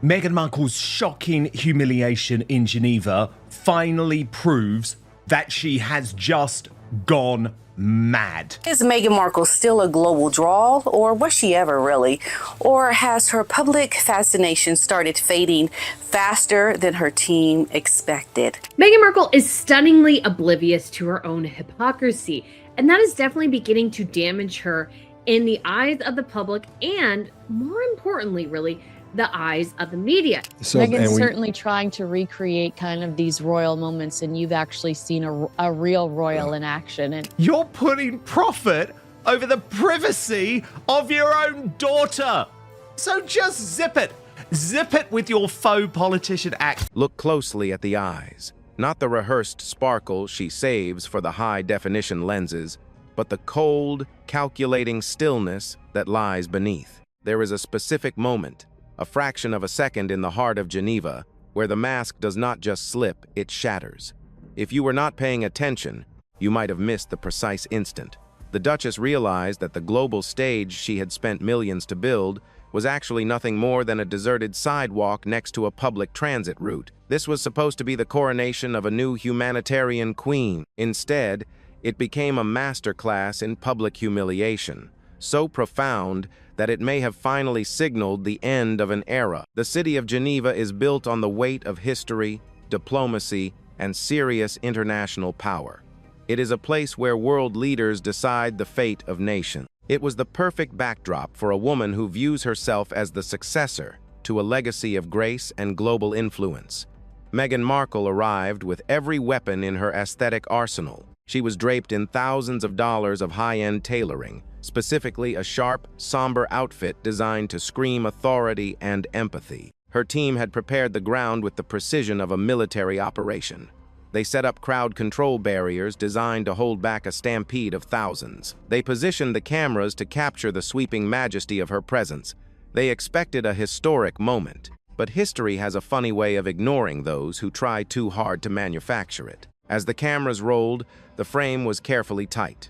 Meghan Markle's shocking humiliation in Geneva finally proves that she has just gone mad. Is Meghan Markle still a global draw, or was she ever really? Or has her public fascination started fading faster than her team expected? Meghan Markle is stunningly oblivious to her own hypocrisy, and that is definitely beginning to damage her in the eyes of the public and, more importantly, really, the eyes of the media. Meghan's certainly trying to recreate kind of these royal moments, and you've actually seen a real royal in action. And you're putting profit over the privacy of your own daughter. So just zip it. Zip it with your faux politician act. Look closely at the eyes. Not the rehearsed sparkle she saves for the high-definition lenses, but the cold, calculating stillness that lies beneath. There is a specific moment, a fraction of a second in the heart of Geneva, where the mask does not just slip, it shatters. If you were not paying attention, you might have missed the precise instant. The Duchess realized that the global stage she had spent millions to build was actually nothing more than a deserted sidewalk next to a public transit route. This was supposed to be the coronation of a new humanitarian queen. Instead, it became a masterclass in public humiliation, so profound that it may have finally signaled the end of an era. The city of Geneva is built on the weight of history, diplomacy, and serious international power. It is a place where world leaders decide the fate of nations. It was the perfect backdrop for a woman who views herself as the successor to a legacy of grace and global influence. Meghan Markle arrived with every weapon in her aesthetic arsenal. She was draped in thousands of dollars of high-end tailoring, specifically a sharp, somber outfit designed to scream authority and empathy. Her team had prepared the ground with the precision of a military operation. They set up crowd control barriers designed to hold back a stampede of thousands. They positioned the cameras to capture the sweeping majesty of her presence. They expected a historic moment, but history has a funny way of ignoring those who try too hard to manufacture it. As the cameras rolled, the frame was carefully tight.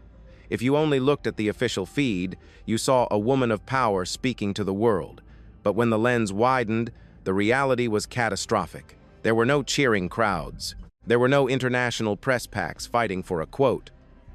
If you only looked at the official feed, you saw a woman of power speaking to the world. But when the lens widened, the reality was catastrophic. There were no cheering crowds. There were no international press packs fighting for a quote.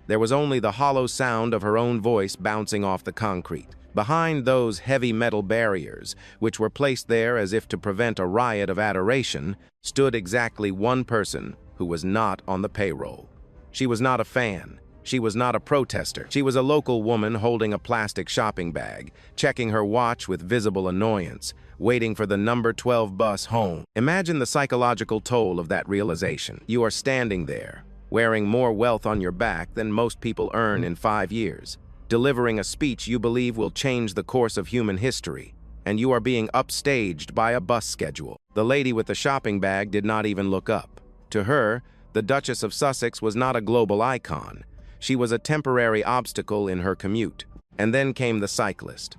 There was only the hollow sound of her own voice bouncing off the concrete. Behind those heavy metal barriers, which were placed there as if to prevent a riot of adoration, stood exactly one person who was not on the payroll. She was not a fan. She was not a protester. She was a local woman holding a plastic shopping bag, checking her watch with visible annoyance, waiting for the number 12 bus home. Imagine the psychological toll of that realization. You are standing there, wearing more wealth on your back than most people earn in 5 years, delivering a speech you believe will change the course of human history, and you are being upstaged by a bus schedule. The lady with the shopping bag did not even look up. To her, the Duchess of Sussex was not a global icon. She was a temporary obstacle in her commute. And then came the cyclist.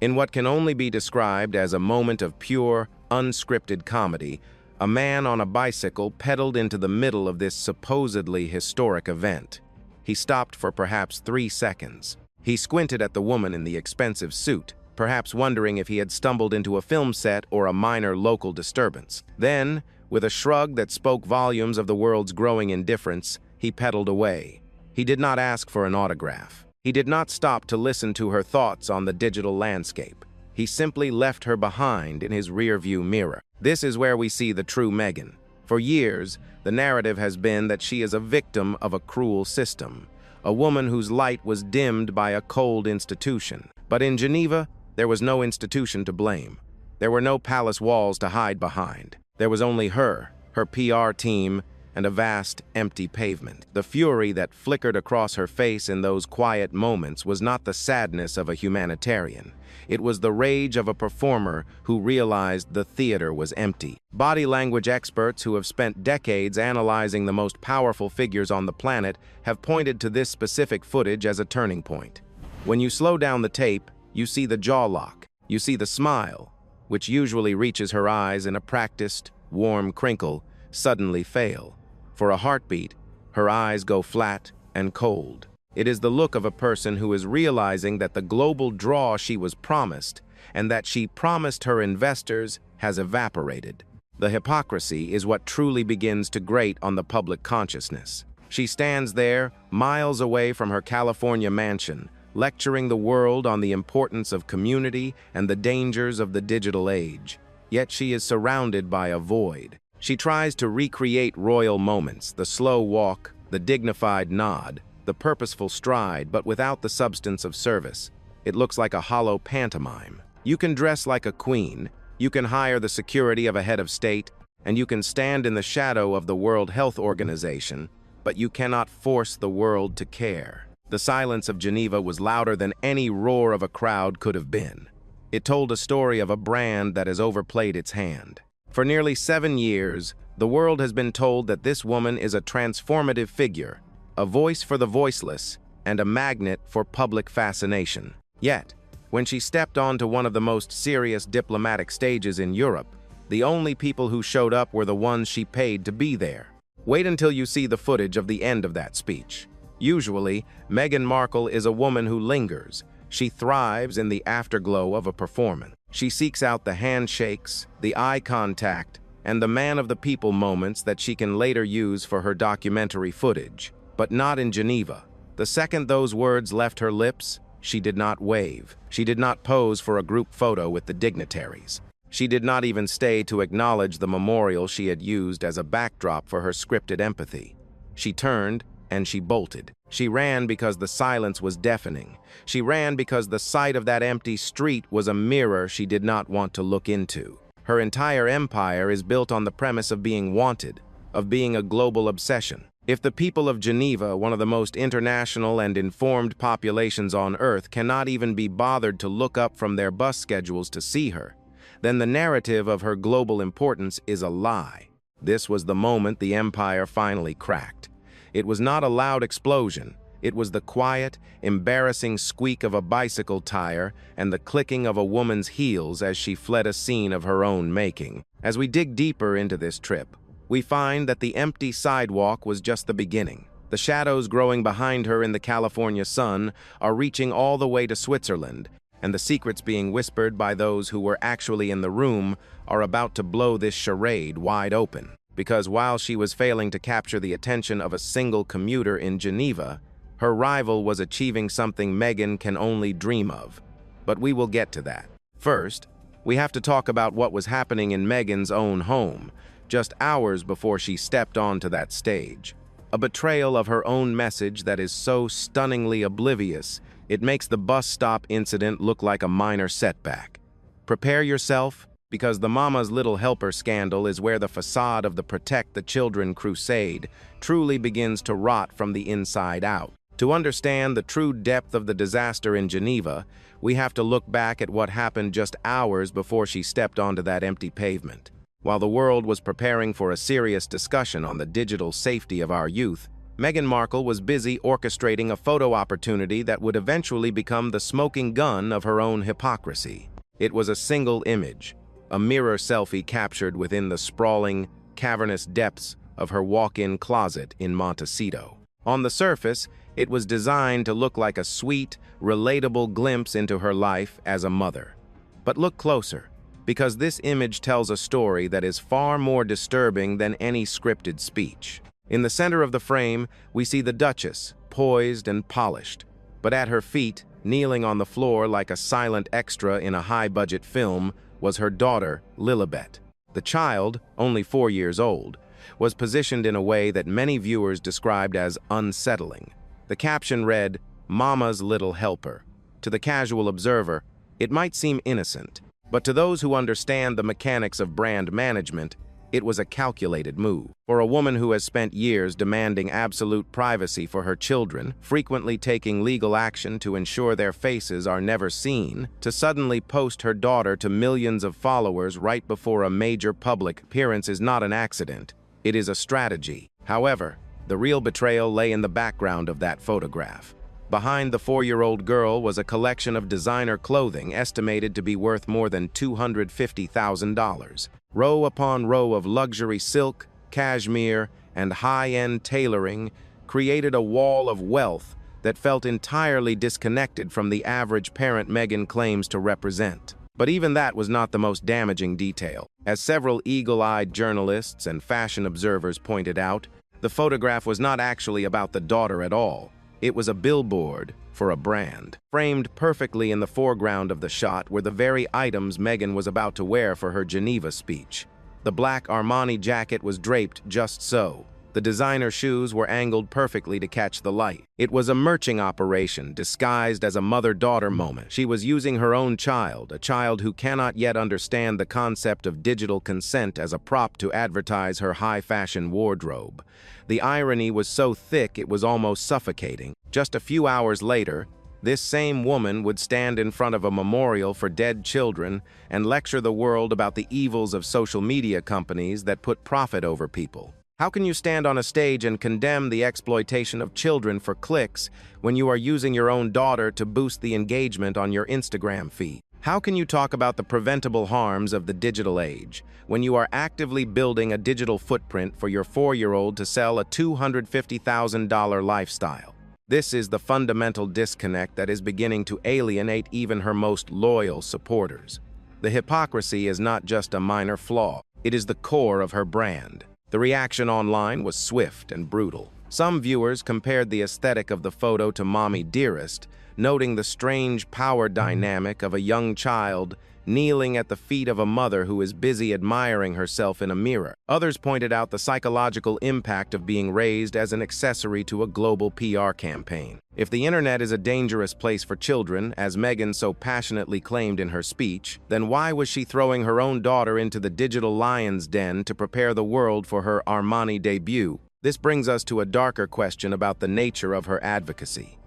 In what can only be described as a moment of pure, unscripted comedy, a man on a bicycle pedaled into the middle of this supposedly historic event. He stopped for perhaps 3 seconds. He squinted at the woman in the expensive suit, perhaps wondering if he had stumbled into a film set or a minor local disturbance. Then, with a shrug that spoke volumes of the world's growing indifference, he pedaled away. He did not ask for an autograph. He did not stop to listen to her thoughts on the digital landscape. He simply left her behind in his rearview mirror. This is where we see the true Meghan. For years, the narrative has been that she is a victim of a cruel system, a woman whose light was dimmed by a cold institution. But in Geneva, there was no institution to blame. There were no palace walls to hide behind. There was only her PR team, and a vast, empty pavement. The fury that flickered across her face in those quiet moments was not the sadness of a humanitarian. It was the rage of a performer who realized the theater was empty. Body language experts who have spent decades analyzing the most powerful figures on the planet have pointed to this specific footage as a turning point. When you slow down the tape, you see the jaw lock. You see the smile, which usually reaches her eyes in a practiced, warm crinkle, suddenly fail. For a heartbeat, her eyes go flat and cold. It is the look of a person who is realizing that the global draw she was promised and that she promised her investors has evaporated. The hypocrisy is what truly begins to grate on the public consciousness. She stands there, miles away from her California mansion, lecturing the world on the importance of community and the dangers of the digital age. Yet she is surrounded by a void. She tries to recreate royal moments, the slow walk, the dignified nod, the purposeful stride, but without the substance of service. It looks like a hollow pantomime. You can dress like a queen, you can hire the security of a head of state, and you can stand in the shadow of the World Health Organization, but you cannot force the world to care. The silence of Geneva was louder than any roar of a crowd could have been. It told a story of a brand that has overplayed its hand. For nearly 7 years, the world has been told that this woman is a transformative figure, a voice for the voiceless, and a magnet for public fascination. Yet, when she stepped onto one of the most serious diplomatic stages in Europe, the only people who showed up were the ones she paid to be there. Wait until you see the footage of the end of that speech. Usually, Meghan Markle is a woman who lingers. She thrives in the afterglow of a performance. She seeks out the handshakes, the eye contact, and the man-of-the-people moments that she can later use for her documentary footage. But not in Geneva. The second those words left her lips, she did not wave. She did not pose for a group photo with the dignitaries. She did not even stay to acknowledge the memorial she had used as a backdrop for her scripted empathy. She turned and she bolted. She ran because the silence was deafening. She ran because the sight of that empty street was a mirror she did not want to look into. Her entire empire is built on the premise of being wanted, of being a global obsession. If the people of Geneva, one of the most international and informed populations on Earth, cannot even be bothered to look up from their bus schedules to see her, then the narrative of her global importance is a lie. This was the moment the empire finally cracked. It was not a loud explosion. It was the quiet, embarrassing squeak of a bicycle tire and the clicking of a woman's heels as she fled a scene of her own making. As we dig deeper into this trip, we find that the empty sidewalk was just the beginning. The shadows growing behind her in the California sun are reaching all the way to Switzerland, and the secrets being whispered by those who were actually in the room are about to blow this charade wide open. Because while she was failing to capture the attention of a single commuter in Geneva, her rival was achieving something Meghan can only dream of. But we will get to that. First, we have to talk about what was happening in Meghan's own home, just hours before she stepped onto that stage. A betrayal of her own message that is so stunningly oblivious, it makes the bus stop incident look like a minor setback. Prepare yourself, because the Mama's Little Helper scandal is where the facade of the Protect the Children crusade truly begins to rot from the inside out. To understand the true depth of the disaster in Geneva, we have to look back at what happened just hours before she stepped onto that empty pavement. While the world was preparing for a serious discussion on the digital safety of our youth, Meghan Markle was busy orchestrating a photo opportunity that would eventually become the smoking gun of her own hypocrisy. It was a single image, a mirror selfie captured within the sprawling, cavernous depths of her walk-in closet in Montecito. On the surface, it was designed to look like a sweet, relatable glimpse into her life as a mother. But look closer, because this image tells a story that is far more disturbing than any scripted speech. In the center of the frame, we see the Duchess, poised and polished, but at her feet, kneeling on the floor like a silent extra in a high-budget film, was her daughter, Lilibet. The child, only 4 years old, was positioned in a way that many viewers described as unsettling. The caption read, "Mama's Little Helper." To the casual observer, it might seem innocent, but to those who understand the mechanics of brand management, it was a calculated move. For a woman who has spent years demanding absolute privacy for her children, frequently taking legal action to ensure their faces are never seen, to suddenly post her daughter to millions of followers right before a major public appearance is not an accident. It is a strategy. However, the real betrayal lay in the background of that photograph. Behind the 4-year-old girl was a collection of designer clothing estimated to be worth more than $250,000. Row upon row of luxury silk, cashmere, and high-end tailoring created a wall of wealth that felt entirely disconnected from the average parent Meghan claims to represent. But even that was not the most damaging detail. As several eagle-eyed journalists and fashion observers pointed out, the photograph was not actually about the daughter at all. It was a billboard for a brand. Framed perfectly in the foreground of the shot were the very items Meghan was about to wear for her Geneva speech. The black Armani jacket was draped just so. The designer shoes were angled perfectly to catch the light. It was a merching operation disguised as a mother-daughter moment. She was using her own child, a child who cannot yet understand the concept of digital consent, as a prop to advertise her high-fashion wardrobe. The irony was so thick it was almost suffocating. Just a few hours later, this same woman would stand in front of a memorial for dead children and lecture the world about the evils of social media companies that put profit over people. How can you stand on a stage and condemn the exploitation of children for clicks when you are using your own daughter to boost the engagement on your Instagram feed? How can you talk about the preventable harms of the digital age when you are actively building a digital footprint for your 4-year-old to sell a $250,000 lifestyle? This is the fundamental disconnect that is beginning to alienate even her most loyal supporters. The hypocrisy is not just a minor flaw, it is the core of her brand. The reaction online was swift and brutal. Some viewers compared the aesthetic of the photo to Mommy Dearest, noting the strange power dynamic of a young child kneeling at the feet of a mother who is busy admiring herself in a mirror. Others pointed out the psychological impact of being raised as an accessory to a global PR campaign. If the internet is a dangerous place for children, as Meghan so passionately claimed in her speech, then why was she throwing her own daughter into the digital lion's den to prepare the world for her Armani debut? This brings us to a darker question about the nature of her advocacy.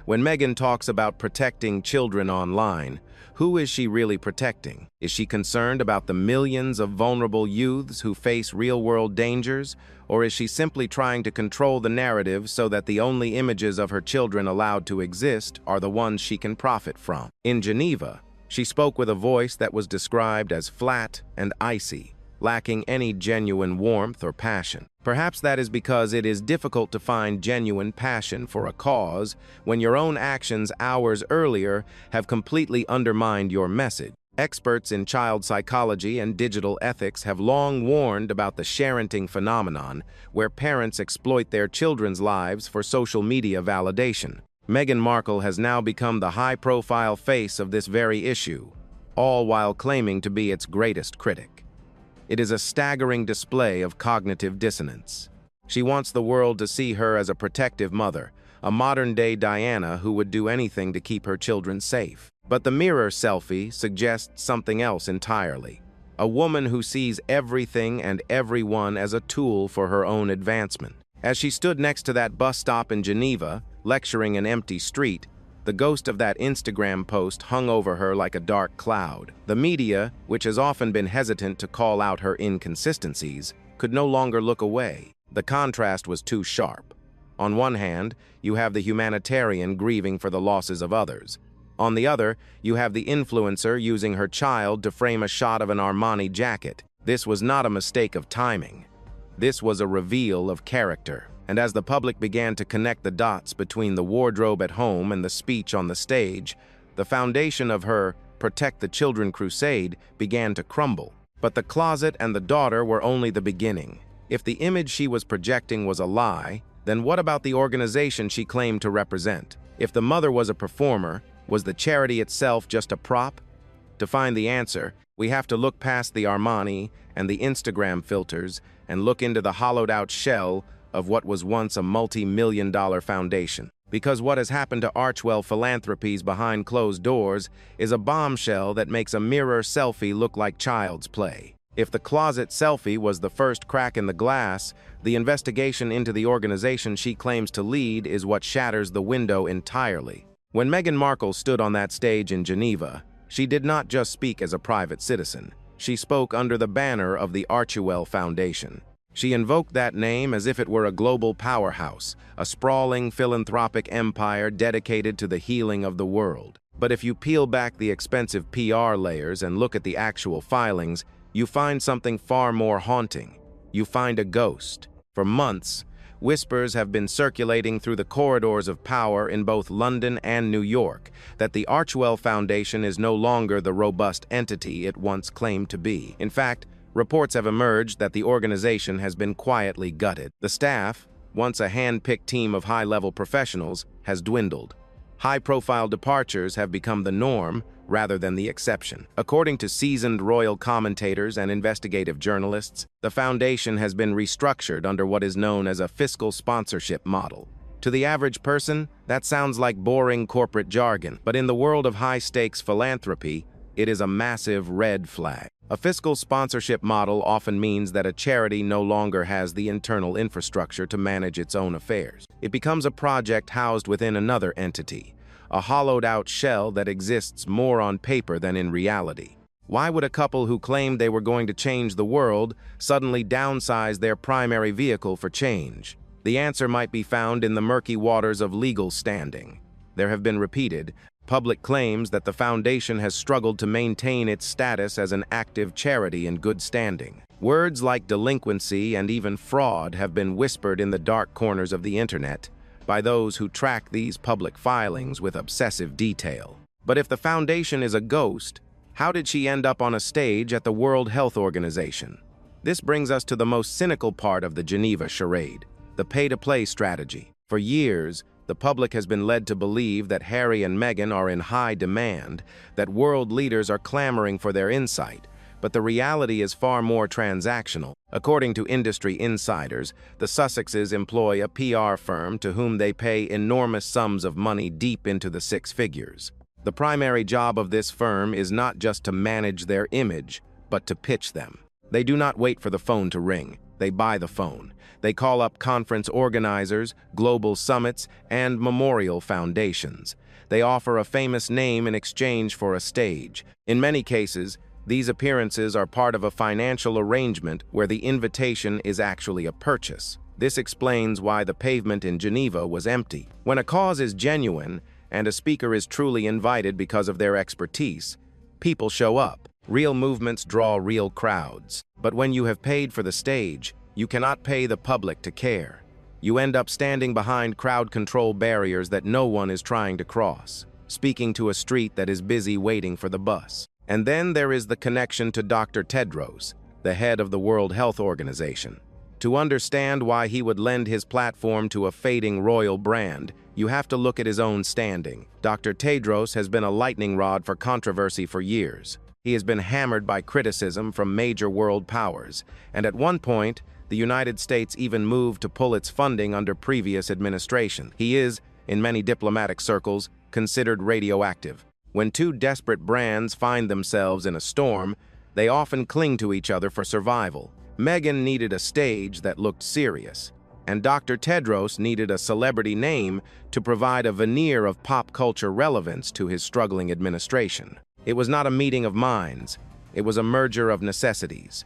When Meghan talks about protecting children online, who is she really protecting? Is she concerned about the millions of vulnerable youths who face real-world dangers, or is she simply trying to control the narrative so that the only images of her children allowed to exist are the ones she can profit from? In Geneva, she spoke with a voice that was described as flat and icy, lacking any genuine warmth or passion. Perhaps that is because it is difficult to find genuine passion for a cause when your own actions hours earlier have completely undermined your message. Experts in child psychology and digital ethics have long warned about the sharenting phenomenon, where parents exploit their children's lives for social media validation. Meghan Markle has now become the high-profile face of this very issue, all while claiming to be its greatest critic. It is a staggering display of cognitive dissonance. She wants the world to see her as a protective mother, a modern-day Diana who would do anything to keep her children safe. But the mirror selfie suggests something else entirely. A woman who sees everything and everyone as a tool for her own advancement. As she stood next to that bus stop in Geneva, lecturing an empty street, the ghost of that Instagram post hung over her like a dark cloud. The media, which has often been hesitant to call out her inconsistencies, could no longer look away. The contrast was too sharp. On one hand, you have the humanitarian grieving for the losses of others. On the other, you have the influencer using her child to frame a shot of an Armani jacket. This was not a mistake of timing. This was a reveal of character. And as the public began to connect the dots between the wardrobe at home and the speech on the stage, the foundation of her Protect the Children crusade began to crumble. But the closet and the daughter were only the beginning. If the image she was projecting was a lie, then what about the organization she claimed to represent? If the mother was a performer, was the charity itself just a prop? To find the answer, we have to look past the Armani and the Instagram filters and look into the hollowed-out shell of what was once a multi-million-dollar foundation. Because what has happened to Archwell Philanthropies behind closed doors is a bombshell that makes a mirror selfie look like child's play. If the closet selfie was the first crack in the glass, the investigation into the organization she claims to lead is what shatters the window entirely. When Meghan Markle stood on that stage in Geneva, she did not just speak as a private citizen. She spoke under the banner of the Archwell Foundation. She invoked that name as if it were a global powerhouse, a sprawling philanthropic empire dedicated to the healing of the world. But if you peel back the expensive PR layers and look at the actual filings, you find something far more haunting. You find a ghost. For months, whispers have been circulating through the corridors of power in both London and New York that the Archewell Foundation is no longer the robust entity it once claimed to be. In fact, reports have emerged that the organization has been quietly gutted. The staff, once a hand-picked team of high-level professionals, has dwindled. High-profile departures have become the norm rather than the exception. According to seasoned royal commentators and investigative journalists, the foundation has been restructured under what is known as a fiscal sponsorship model. To the average person, that sounds like boring corporate jargon, but in the world of high-stakes philanthropy, it is a massive red flag. A fiscal sponsorship model often means that a charity no longer has the internal infrastructure to manage its own affairs. It becomes a project housed within another entity, a hollowed-out shell that exists more on paper than in reality. Why would a couple who claimed they were going to change the world suddenly downsize their primary vehicle for change? The answer might be found in the murky waters of legal standing. There have been repeated public claims that the foundation has struggled to maintain its status as an active charity in good standing. Words like delinquency and even fraud have been whispered in the dark corners of the internet by those who track these public filings with obsessive detail. But if the foundation is a ghost, how did she end up on a stage at the World Health Organization? This brings us to the most cynical part of the Geneva charade, the pay-to-play strategy. For years, the public has been led to believe that Harry and Meghan are in high demand, that world leaders are clamoring for their insight, but the reality is far more transactional. According to industry insiders, the Sussexes employ a PR firm to whom they pay enormous sums of money deep into the six figures. The primary job of this firm is not just to manage their image, but to pitch them. They do not wait for the phone to ring. They buy the phone. They call up conference organizers, global summits, and memorial foundations. They offer a famous name in exchange for a stage. In many cases, these appearances are part of a financial arrangement where the invitation is actually a purchase. This explains why the pavement in Geneva was empty. When a cause is genuine and a speaker is truly invited because of their expertise, people show up. Real movements draw real crowds. But when you have paid for the stage, you cannot pay the public to care. You end up standing behind crowd control barriers that no one is trying to cross, speaking to a street that is busy waiting for the bus. And then there is the connection to Dr. Tedros, the head of the World Health Organization. To understand why he would lend his platform to a fading royal brand, you have to look at his own standing. Dr. Tedros has been a lightning rod for controversy for years. He has been hammered by criticism from major world powers, and at one point, the United States even moved to pull its funding under previous administration. He is, in many diplomatic circles, considered radioactive. When two desperate brands find themselves in a storm, they often cling to each other for survival. Meghan needed a stage that looked serious, and Dr. Tedros needed a celebrity name to provide a veneer of pop culture relevance to his struggling administration. It was not a meeting of minds, it was a merger of necessities.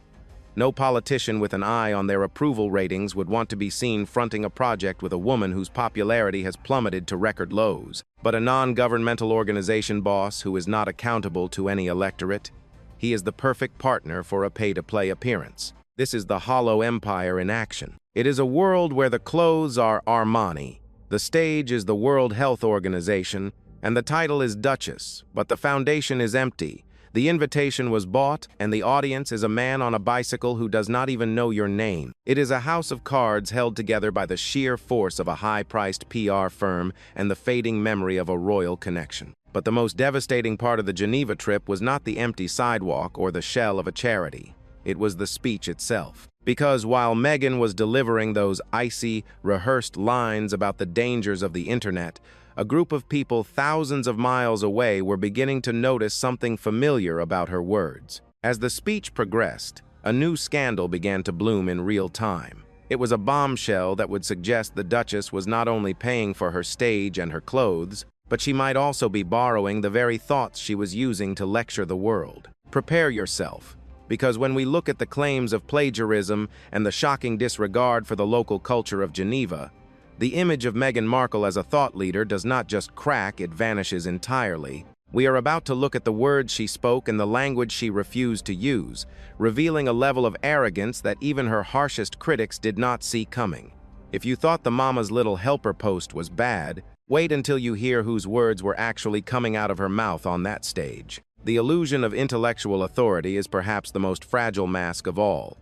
No politician with an eye on their approval ratings would want to be seen fronting a project with a woman whose popularity has plummeted to record lows. But a non-governmental organization boss who is not accountable to any electorate, he is the perfect partner for a pay-to-play appearance. This is the hollow empire in action. It is a world where the clothes are Armani, the stage is the World Health Organization, and the title is Duchess, but the foundation is empty. The invitation was bought, and the audience is a man on a bicycle who does not even know your name. It is a house of cards held together by the sheer force of a high-priced PR firm and the fading memory of a royal connection. But the most devastating part of the Geneva trip was not the empty sidewalk or the shell of a charity. It was the speech itself. Because while Meghan was delivering those icy, rehearsed lines about the dangers of the internet, a group of people thousands of miles away were beginning to notice something familiar about her words. As the speech progressed, a new scandal began to bloom in real time. It was a bombshell that would suggest the Duchess was not only paying for her stage and her clothes, but she might also be borrowing the very thoughts she was using to lecture the world. Prepare yourself, because when we look at the claims of plagiarism and the shocking disregard for the local culture of Geneva, the image of Meghan Markle as a thought leader does not just crack, it vanishes entirely. We are about to look at the words she spoke and the language she refused to use, revealing a level of arrogance that even her harshest critics did not see coming. If you thought the mama's little helper post was bad, wait until you hear whose words were actually coming out of her mouth on that stage. The illusion of intellectual authority is perhaps the most fragile mask of all.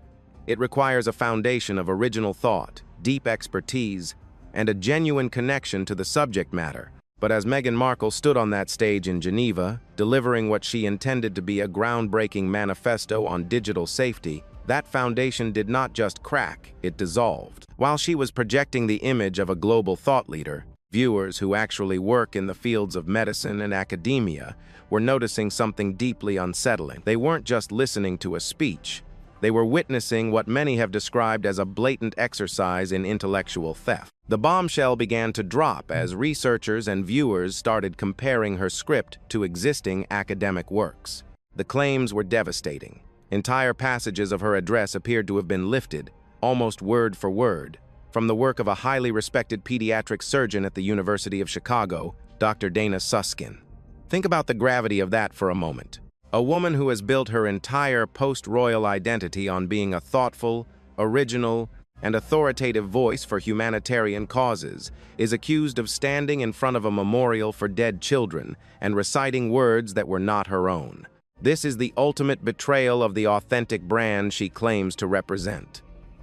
It requires a foundation of original thought, deep expertise, and a genuine connection to the subject matter. But as Meghan Markle stood on that stage in Geneva, delivering what she intended to be a groundbreaking manifesto on digital safety, that foundation did not just crack, it dissolved. While she was projecting the image of a global thought leader, viewers who actually work in the fields of medicine and academia were noticing something deeply unsettling. They weren't just listening to a speech. They were witnessing what many have described as a blatant exercise in intellectual theft. The bombshell began to drop as researchers and viewers started comparing her script to existing academic works. The claims were devastating. Entire passages of her address appeared to have been lifted, almost word for word, from the work of a highly respected pediatric surgeon at the University of Chicago, Dr. Dana Susskind. Think about the gravity of that for a moment. A woman who has built her entire post-royal identity on being a thoughtful, original, and authoritative voice for humanitarian causes is accused of standing in front of a memorial for dead children and reciting words that were not her own. This is the ultimate betrayal of the authentic brand she claims to represent.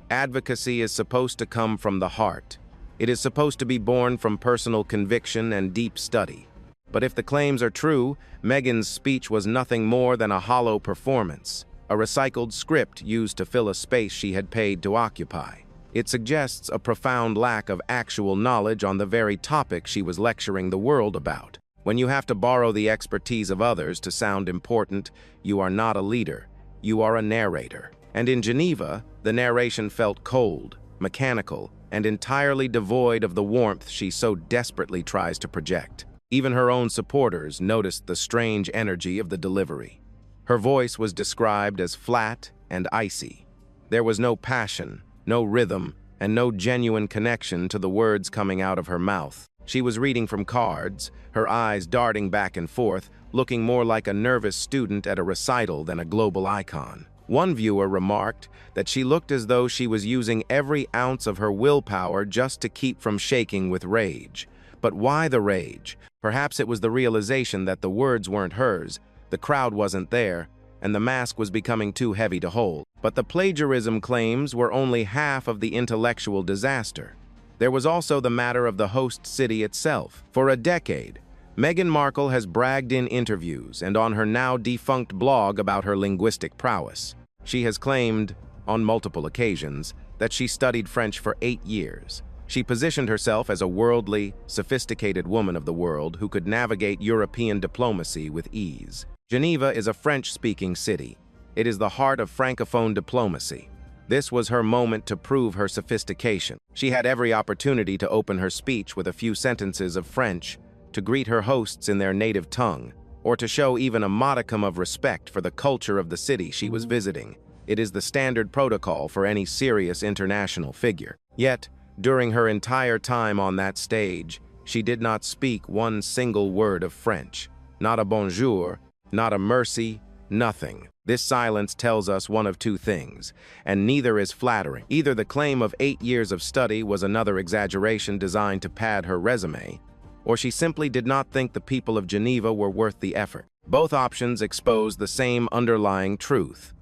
Advocacy is supposed to come from the heart. It is supposed to be born from personal conviction and deep study. But if the claims are true, Meghan's speech was nothing more than a hollow performance, a recycled script used to fill a space she had paid to occupy. It suggests a profound lack of actual knowledge on the very topic she was lecturing the world about. When you have to borrow the expertise of others to sound important, you are not a leader, you are a narrator. And in Geneva, the narration felt cold, mechanical, and entirely devoid of the warmth she so desperately tries to project. Even her own supporters noticed the strange energy of the delivery. Her voice was described as flat and icy. There was no passion, no rhythm, and no genuine connection to the words coming out of her mouth. She was reading from cards, her eyes darting back and forth, looking more like a nervous student at a recital than a global icon. One viewer remarked that she looked as though she was using every ounce of her willpower just to keep from shaking with rage. But why the rage? Perhaps it was the realization that the words weren't hers, the crowd wasn't there, and the mask was becoming too heavy to hold. But the plagiarism claims were only half of the intellectual disaster. There was also the matter of the host city itself. For a decade, Meghan Markle has bragged in interviews and on her now defunct blog about her linguistic prowess. She has claimed, on multiple occasions, that she studied French for 8 years. She positioned herself as a worldly, sophisticated woman of the world who could navigate European diplomacy with ease. Geneva is a French-speaking city. It is the heart of Francophone diplomacy. This was her moment to prove her sophistication. She had every opportunity to open her speech with a few sentences of French, to greet her hosts in their native tongue, or to show even a modicum of respect for the culture of the city she was visiting. It is the standard protocol for any serious international figure. Yet, during her entire time on that stage, she did not speak one single word of French. Not a bonjour, not a merci, nothing. This silence tells us one of two things, and neither is flattering. Either the claim of 8 years of study was another exaggeration designed to pad her resume, or she simply did not think the people of Geneva were worth the effort. Both options expose the same underlying truth.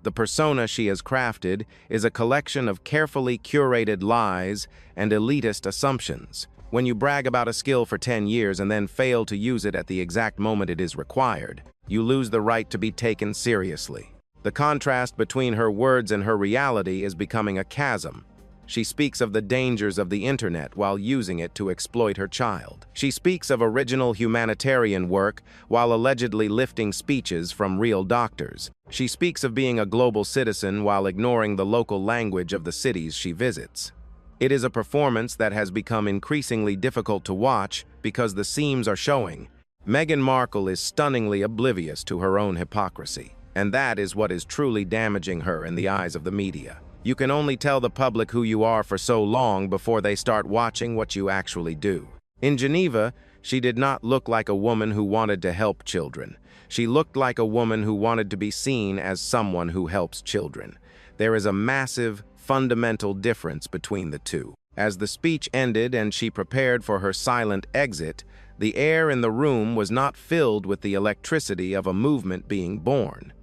The persona she has crafted is a collection of carefully curated lies and elitist assumptions. When you brag about a skill for 10 years and then fail to use it at the exact moment it is required, you lose the right to be taken seriously. The contrast between her words and her reality is becoming a chasm. She speaks of the dangers of the internet while using it to exploit her child. She speaks of original humanitarian work while allegedly lifting speeches from real doctors. She speaks of being a global citizen while ignoring the local language of the cities she visits. It is a performance that has become increasingly difficult to watch because the seams are showing. Meghan Markle is stunningly oblivious to her own hypocrisy, and that is what is truly damaging her in the eyes of the media. You can only tell the public who you are for so long before they start watching what you actually do. In Geneva, she did not look like a woman who wanted to help children. She looked like a woman who wanted to be seen as someone who helps children. There is a massive, fundamental difference between the two. As the speech ended and she prepared for her silent exit, the air in the room was not filled with the electricity of a movement being born.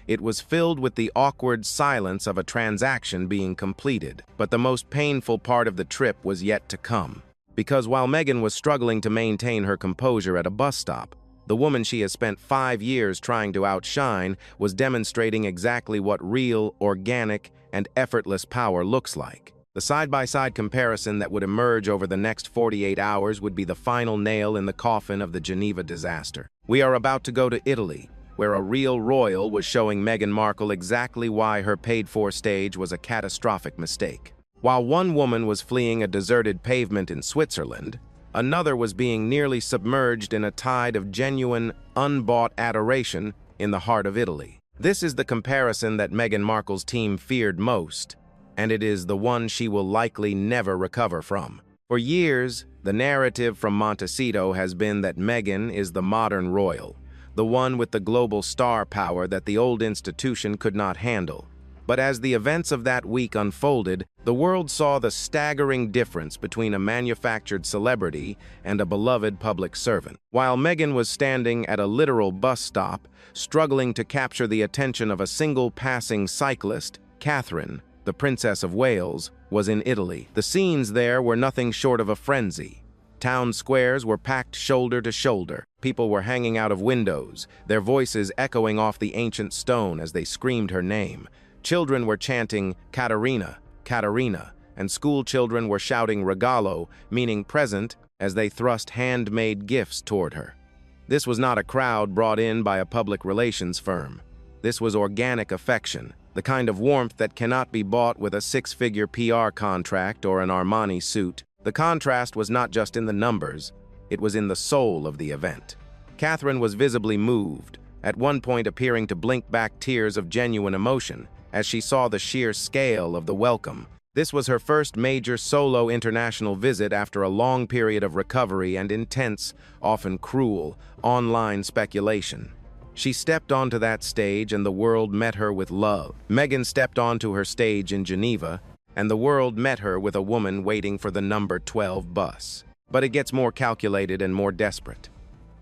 It was filled with the awkward silence of a transaction being completed. But the most painful part of the trip was yet to come. Because while Meghan was struggling to maintain her composure at a bus stop, the woman she has spent 5 years trying to outshine was demonstrating exactly what real, organic, and effortless power looks like. The side-by-side comparison that would emerge over the next 48 hours would be the final nail in the coffin of the Geneva disaster. We are about to go to Italy, where a real royal was showing Meghan Markle exactly why her paid-for stage was a catastrophic mistake. While one woman was fleeing a deserted pavement in Switzerland, another was being nearly submerged in a tide of genuine, unbought adoration in the heart of Italy. This is the comparison that Meghan Markle's team feared most, and it is the one she will likely never recover from. For years, the narrative from Montecito has been that Meghan is the modern royal, the one with the global star power that the old institution could not handle. But as the events of that week unfolded, the world saw the staggering difference between a manufactured celebrity and a beloved public servant. While Meghan was standing at a literal bus stop, struggling to capture the attention of a single passing cyclist, Catherine, the Princess of Wales, was in Italy. The scenes there were nothing short of a frenzy. Town squares were packed shoulder to shoulder. People were hanging out of windows, their voices echoing off the ancient stone as they screamed her name. Children were chanting, "Caterina, Caterina," and school children were shouting regalo, meaning present, as they thrust handmade gifts toward her. This was not a crowd brought in by a public relations firm. This was organic affection, the kind of warmth that cannot be bought with a 6-figure PR contract or an Armani suit. The contrast was not just in the numbers, it was in the soul of the event. Catherine was visibly moved, at one point appearing to blink back tears of genuine emotion, as she saw the sheer scale of the welcome. This was her first major solo international visit after a long period of recovery and intense, often cruel, online speculation. She stepped onto that stage and the world met her with love. Meghan stepped onto her stage in Geneva, and the world met her with a woman waiting for the number 12 bus. But it gets more calculated and more desperate.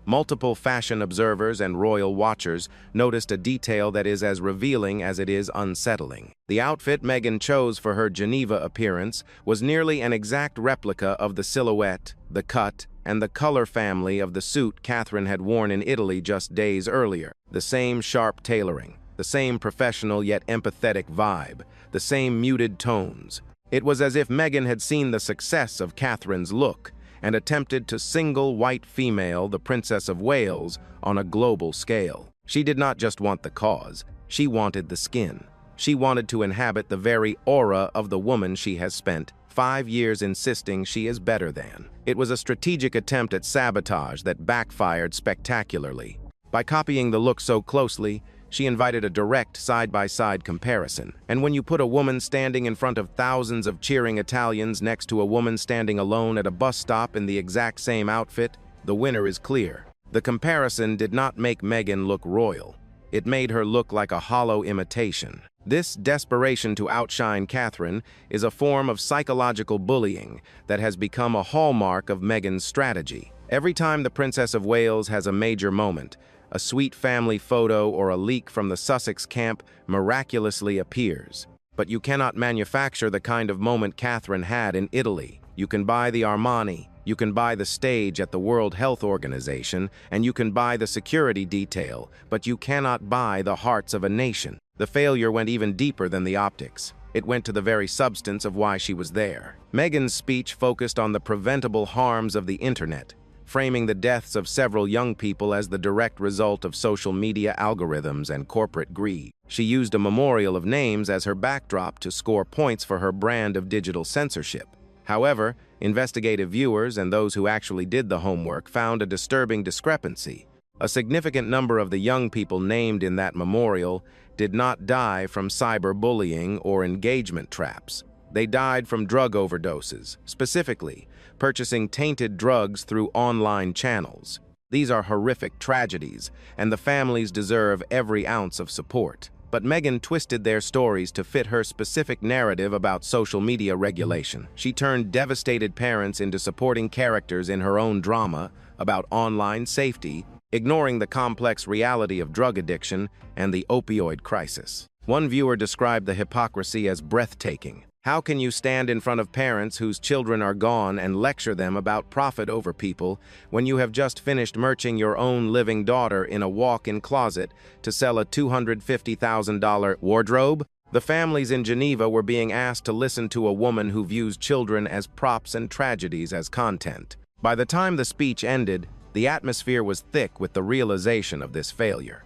Multiple fashion observers and royal watchers noticed a detail that is as revealing as it is unsettling. The outfit Meghan chose for her Geneva appearance was nearly an exact replica of the silhouette, the cut, and the color family of the suit Catherine had worn in Italy just days earlier. The same sharp tailoring, the same professional yet empathetic vibe, the same muted tones. It was as if Meghan had seen the success of Catherine's look and attempted to single white female the Princess of Wales on a global scale. She did not just want the cause, she wanted the skin. She wanted to inhabit the very aura of the woman she has spent 5 years insisting she is better than. It was a strategic attempt at sabotage that backfired spectacularly. By copying the look so closely, she invited a direct side-by-side comparison. And when you put a woman standing in front of thousands of cheering Italians next to a woman standing alone at a bus stop in the exact same outfit, the winner is clear. The comparison did not make Meghan look royal. It made her look like a hollow imitation. This desperation to outshine Catherine is a form of psychological bullying that has become a hallmark of Meghan's strategy. Every time the Princess of Wales has a major moment, a sweet family photo or a leak from the Sussex camp miraculously appears. But you cannot manufacture the kind of moment Catherine had in Italy. You can buy the Armani, you can buy the stage at the World Health Organization, and you can buy the security detail, but you cannot buy the hearts of a nation. The failure went even deeper than the optics. It went to the very substance of why she was there. Meghan's speech focused on the preventable harms of the internet, framing the deaths of several young people as the direct result of social media algorithms and corporate greed. She used a memorial of names as her backdrop to score points for her brand of digital censorship. However, investigative viewers and those who actually did the homework found a disturbing discrepancy. A significant number of the young people named in that memorial did not die from cyberbullying or engagement traps. They died from drug overdoses, specifically purchasing tainted drugs through online channels. These are horrific tragedies, and the families deserve every ounce of support. but Meghan twisted their stories to fit her specific narrative about social media regulation. She turned devastated parents into supporting characters in her own drama about online safety, ignoring the complex reality of drug addiction and the opioid crisis. One viewer described the hypocrisy as breathtaking. How can you stand in front of parents whose children are gone and lecture them about profit over people when you have just finished merching your own living daughter in a walk-in closet to sell a $250,000 wardrobe? The families in Geneva were being asked to listen to a woman who views children as props and tragedies as content. By the time the speech ended, the atmosphere was thick with the realization of this failure.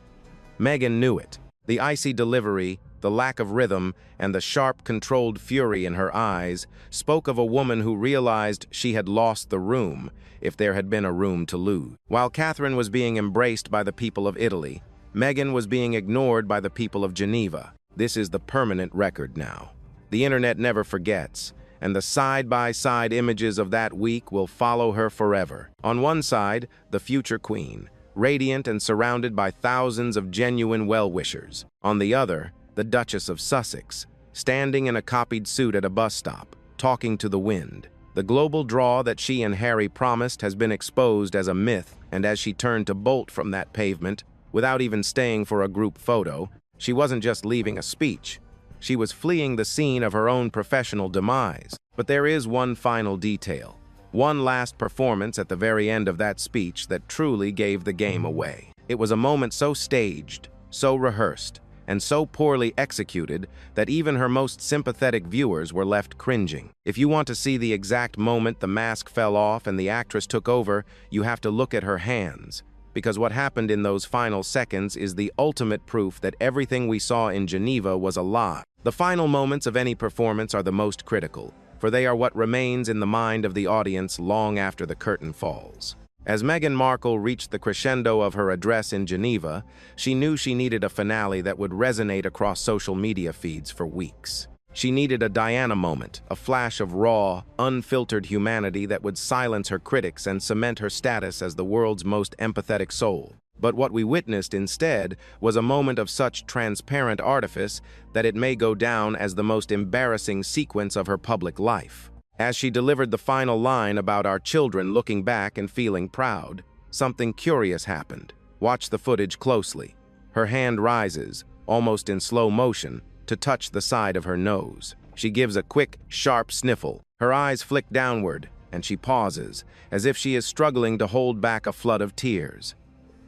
Meghan knew it. The icy delivery, the lack of rhythm, and the sharp, controlled fury in her eyes spoke of a woman who realized she had lost the room, if there had been a room to lose. While Catherine was being embraced by the people of Italy, Meghan was being ignored by the people of Geneva. This is the permanent record now. The internet never forgets, and the side-by-side images of that week will follow her forever. On one side, the future queen, radiant and surrounded by thousands of genuine well-wishers. On the other, the Duchess of Sussex, standing in a copied suit at a bus stop, talking to the wind. The global draw that she and Harry promised has been exposed as a myth, and as she turned to bolt from that pavement, without even staying for a group photo, she wasn't just leaving a speech. She was fleeing the scene of her own professional demise. But there is one final detail. One last performance at the very end of that speech that truly gave the game away. It was a moment so staged, so rehearsed, and so poorly executed that even her most sympathetic viewers were left cringing. If you want to see the exact moment the mask fell off and the actress took over, you have to look at her hands, because what happened in those final seconds is the ultimate proof that everything we saw in Geneva was a lie. The final moments of any performance are the most critical, for they are what remains in the mind of the audience long after the curtain falls. As Meghan Markle reached the crescendo of her address in Geneva, she knew she needed a finale that would resonate across social media feeds for weeks. She needed a Diana moment, a flash of raw, unfiltered humanity that would silence her critics and cement her status as the world's most empathetic soul. But what we witnessed instead was a moment of such transparent artifice that it may go down as the most embarrassing sequence of her public life. As she delivered the final line about our children looking back and feeling proud, something curious happened. Watch the footage closely. Her hand rises, almost in slow motion, to touch the side of her nose. She gives a quick, sharp sniffle. Her eyes flick downward, and she pauses, as if she is struggling to hold back a flood of tears.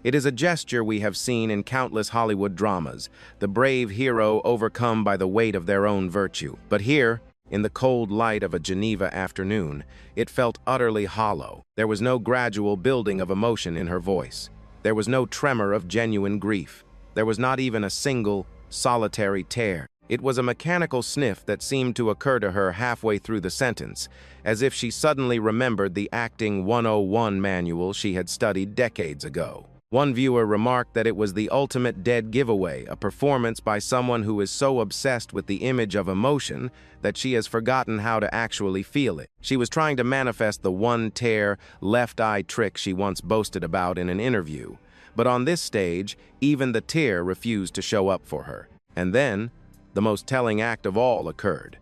It is a gesture we have seen in countless Hollywood dramas, the brave hero overcome by the weight of their own virtue. But here, in the cold light of a Geneva afternoon, it felt utterly hollow. There was no gradual building of emotion in her voice. There was no tremor of genuine grief. There was not even a single, solitary tear. It was a mechanical sniff that seemed to occur to her halfway through the sentence, as if she suddenly remembered the Acting 101 manual she had studied decades ago. One viewer remarked that it was the ultimate dead giveaway, a performance by someone who is so obsessed with the image of emotion that she has forgotten how to actually feel it. She was trying to manifest the one-tear, left-eye trick she once boasted about in an interview. But on this stage, even the tear refused to show up for her. And then, the most telling act of all occurred.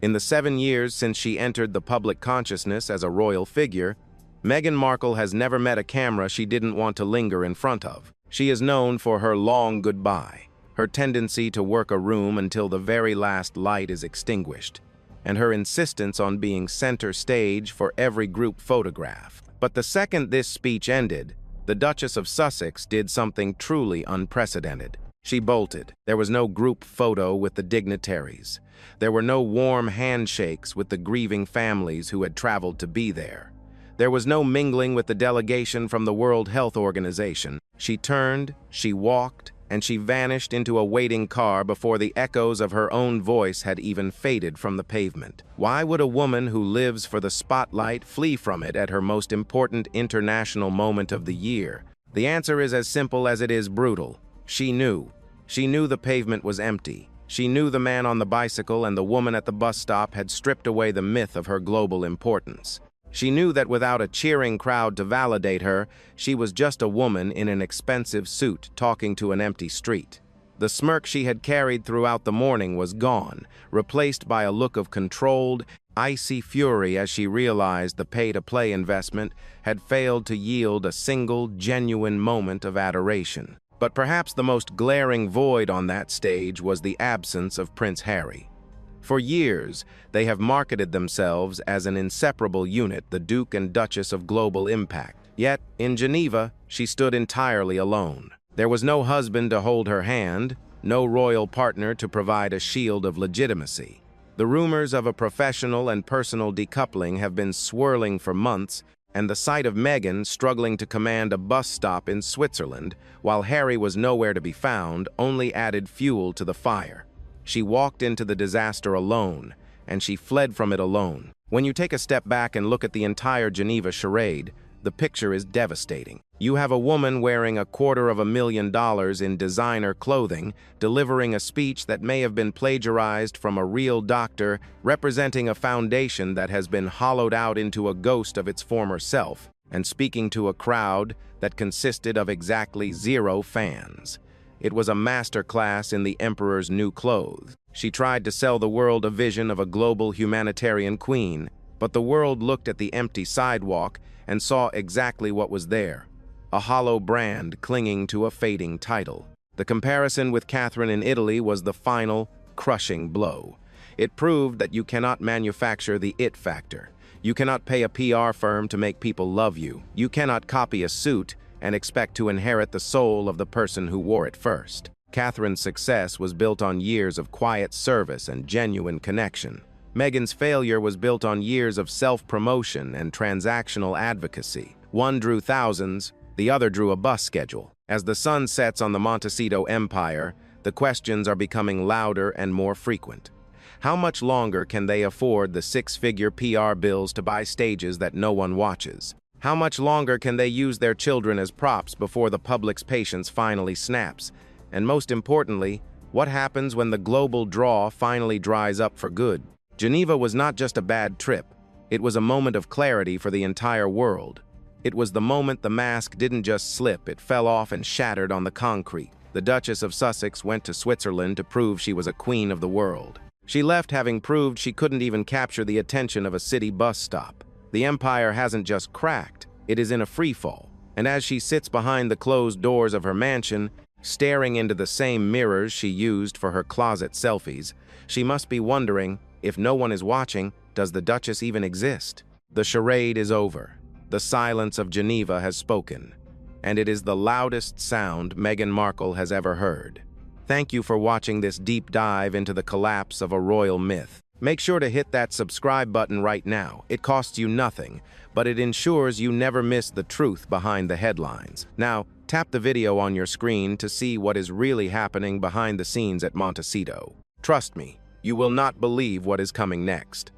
In the 7 years since she entered the public consciousness as a royal figure, Meghan Markle has never met a camera she didn't want to linger in front of. She is known for her long goodbye, her tendency to work a room until the very last light is extinguished, and her insistence on being center stage for every group photograph. But the second this speech ended, the Duchess of Sussex did something truly unprecedented. She bolted. There was no group photo with the dignitaries. There were no warm handshakes with the grieving families who had traveled to be there. There was no mingling with the delegation from the World Health Organization. She turned, she walked, and she vanished into a waiting car before the echoes of her own voice had even faded from the pavement. Why would a woman who lives for the spotlight flee from it at her most important international moment of the year? The answer is as simple as it is brutal. She knew. She knew the pavement was empty. She knew the man on the bicycle and the woman at the bus stop had stripped away the myth of her global importance. She knew that without a cheering crowd to validate her, she was just a woman in an expensive suit talking to an empty street. The smirk she had carried throughout the morning was gone, replaced by a look of controlled, icy fury as she realized the pay-to-play investment had failed to yield a single genuine moment of adoration. But perhaps the most glaring void on that stage was the absence of Prince Harry. For years, they have marketed themselves as an inseparable unit, the Duke and Duchess of global impact. Yet, in Geneva, she stood entirely alone. There was no husband to hold her hand, no royal partner to provide a shield of legitimacy. The rumors of a professional and personal decoupling have been swirling for months, and the sight of Meghan struggling to command a bus stop in Switzerland, while Harry was nowhere to be found, only added fuel to the fire. She walked into the disaster alone, and she fled from it alone. When you take a step back and look at the entire Geneva charade, the picture is devastating. You have a woman wearing $250,000 in designer clothing, delivering a speech that may have been plagiarized from a real doctor, representing a foundation that has been hollowed out into a ghost of its former self, and speaking to a crowd that consisted of exactly 0 fans. It was a masterclass in the emperor's new clothes. She tried to sell the world a vision of a global humanitarian queen, but the world looked at the empty sidewalk and saw exactly what was there: a hollow brand clinging to a fading title. The comparison with Catherine in Italy was the final, crushing blow. It proved that you cannot manufacture the it factor. You cannot pay a PR firm to make people love you. You cannot copy a suit and expect to inherit the soul of the person who wore it first. Catherine's success was built on years of quiet service and genuine connection. Meghan's failure was built on years of self-promotion and transactional advocacy. One drew thousands, the other drew a bus schedule. As the sun sets on the Montecito empire, the questions are becoming louder and more frequent. How much longer can they afford the 6-figure PR bills to buy stages that no one watches? How much longer can they use their children as props before the public's patience finally snaps? And most importantly, what happens when the global draw finally dries up for good? Geneva was not just a bad trip. It was a moment of clarity for the entire world. It was the moment the mask didn't just slip, it fell off and shattered on the concrete. The Duchess of Sussex went to Switzerland to prove she was a queen of the world. She left having proved she couldn't even capture the attention of a city bus stop. The empire hasn't just cracked, it is in a freefall. And as she sits behind the closed doors of her mansion, staring into the same mirrors she used for her closet selfies, she must be wondering, if no one is watching, does the Duchess even exist? The charade is over. The silence of Geneva has spoken, and it is the loudest sound Meghan Markle has ever heard. Thank you for watching this deep dive into the collapse of a royal myth. Make sure to hit that subscribe button right now. It costs you nothing, but it ensures you never miss the truth behind the headlines. Now, tap the video on your screen to see what is really happening behind the scenes at Montecito. Trust me, you will not believe what is coming next.